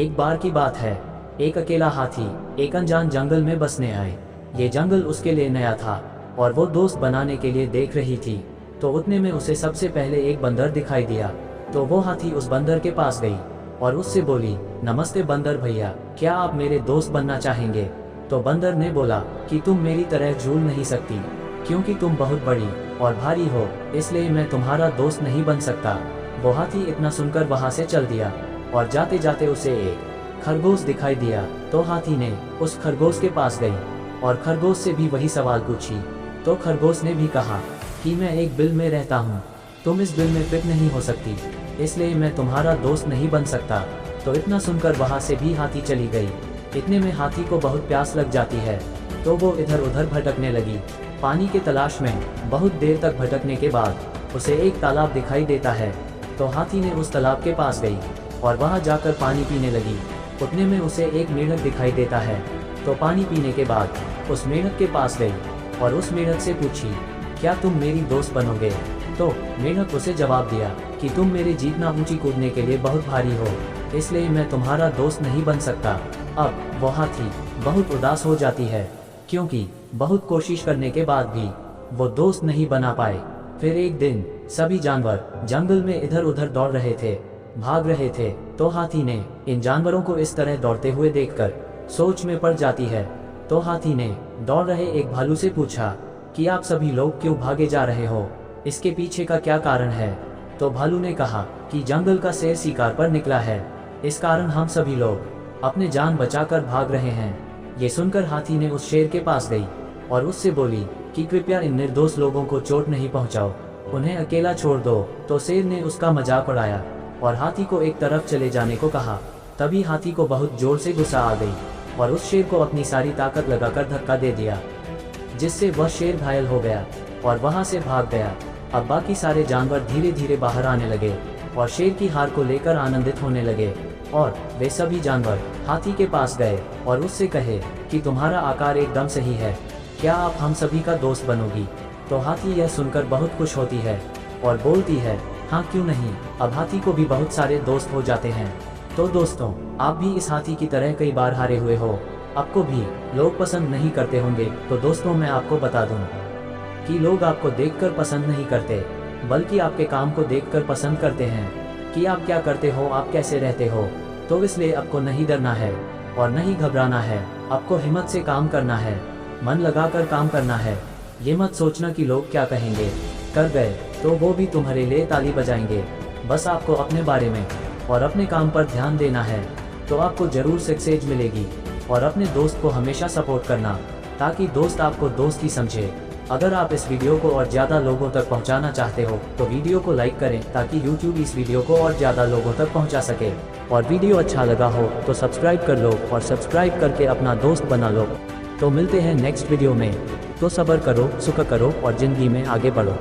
एक बार की बात है, एक अकेला हाथी एक अनजान जंगल में बसने आए। ये जंगल उसके लिए नया था और वो दोस्त बनाने के लिए देख रही थी। तो उतने में उसे सबसे पहले एक बंदर दिखाई दिया। तो वो हाथी उस बंदर के पास गई और उससे बोली, नमस्ते बंदर भैया, क्या आप मेरे दोस्त बनना चाहेंगे? तो बंदर ने बोला कि तुम मेरी तरह झूल नहीं सकती, क्योंकि तुम बहुत बड़ी और भारी हो, इसलिए मैं तुम्हारा दोस्त नहीं बन सकता। वो हाथी इतना सुनकर वहां से चल दिया और जाते जाते उसे एक खरगोश दिखाई दिया। तो हाथी ने उस खरगोश के पास गई और खरगोश से भी वही सवाल पूछी। तो खरगोश ने भी कहा कि मैं एक बिल में रहता हूँ, तुम इस बिल में फिट नहीं हो सकती, इसलिए मैं तुम्हारा दोस्त नहीं बन सकता। तो इतना सुनकर वहाँ से भी हाथी चली गई। इतने में हाथी को बहुत प्यास लग जाती है, तो वो इधर उधर भटकने लगी पानी के तलाश में। बहुत देर तक भटकने के बाद उसे एक तालाब दिखाई देता है। तो हाथी ने उस तालाब के पास गई और वहाँ जाकर पानी पीने लगी। उतने में उसे एक मेंढक दिखाई देता है। तो पानी पीने के बाद उस मेंढक के पास गई और उस मेंढक से पूछी, क्या तुम मेरी दोस्त बनोगे? तो मेंढक उसे जवाब दिया कि तुम मेरे जितना ऊंची कूदने के लिए बहुत भारी हो, इसलिए मैं तुम्हारा दोस्त नहीं बन सकता। अब वो हाथी बहुत उदास हो जाती है, क्योंकि बहुत कोशिश करने के बाद भी वो दोस्त नहीं बना पाए। फिर एक दिन सभी जानवर जंगल में इधर उधर दौड़ रहे थे, भाग रहे थे। तो हाथी ने इन जानवरों को इस तरह दौड़ते हुए देखकर सोच में पड़ जाती है। तो हाथी ने दौड़ रहे एक भालू से पूछा कि आप सभी लोग क्यों भागे जा रहे हो, इसके पीछे का क्या कारण है? तो भालू ने कहा कि जंगल का शेर शिकार पर निकला है, इस कारण हम सभी लोग अपने जान बचाकर भाग रहे हैं। ये सुनकर हाथी ने उस शेर के पास गई और उससे बोली कि कृपया इन निर्दोष लोगों को चोट नहीं पहुंचाओ, उन्हें अकेला छोड़ दो। तो शेर ने उसका मजाक उड़ाया और हाथी को एक तरफ चले जाने को कहा। तभी हाथी को बहुत जोर से गुस्सा आ गई और उस शेर को अपनी सारी ताकत लगाकर धक्का दे दिया, जिससे वह शेर घायल हो गया और वहां से भाग गया। अब बाकी सारे जानवर धीरे धीरे बाहर आने लगे और शेर की हार को लेकर आनंदित होने लगे। और वे सभी जानवर हाथी के पास गए और उससे कहे कि तुम्हारा आकार एकदम सही है, क्या आप हम सभी का दोस्त बनोगी? तो हाथी यह सुनकर बहुत खुश होती है और बोलती है, हाँ क्यों नहीं। अब हाथी को भी बहुत सारे दोस्त हो जाते हैं। तो दोस्तों, आप भी इस हाथी की तरह कई बार हारे हुए हो, आपको भी लोग पसंद नहीं करते होंगे। तो दोस्तों, मैं आपको बता दूं कि लोग आपको देखकर पसंद नहीं करते, बल्कि आपके काम को देखकर पसंद करते हैं कि आप क्या करते हो, आप कैसे रहते हो। तो इसलिए आपको नहीं डरना है और नहीं घबराना है, आपको हिम्मत से काम करना है, मन लगाकर काम करना है। ये मत सोचना कि लोग क्या कहेंगे, कर गए तो वो भी तुम्हारे लिए ताली बजाएंगे। बस आपको अपने बारे में और अपने काम पर ध्यान देना है, तो आपको जरूर सक्सेस मिलेगी। और अपने दोस्त को हमेशा सपोर्ट करना, ताकि दोस्त आपको दोस्त ही समझे। अगर आप इस वीडियो को और ज़्यादा लोगों तक पहुंचाना चाहते हो तो वीडियो को लाइक करें, ताकि YouTube इस वीडियो को और ज़्यादा लोगों तक पहुंचा सके। और वीडियो अच्छा लगा हो तो सब्सक्राइब कर लो और सब्सक्राइब करके अपना दोस्त बना लो। तो मिलते हैं नेक्स्ट वीडियो में। तो सब्र करो, सुख करो और ज़िंदगी में आगे बढ़ो।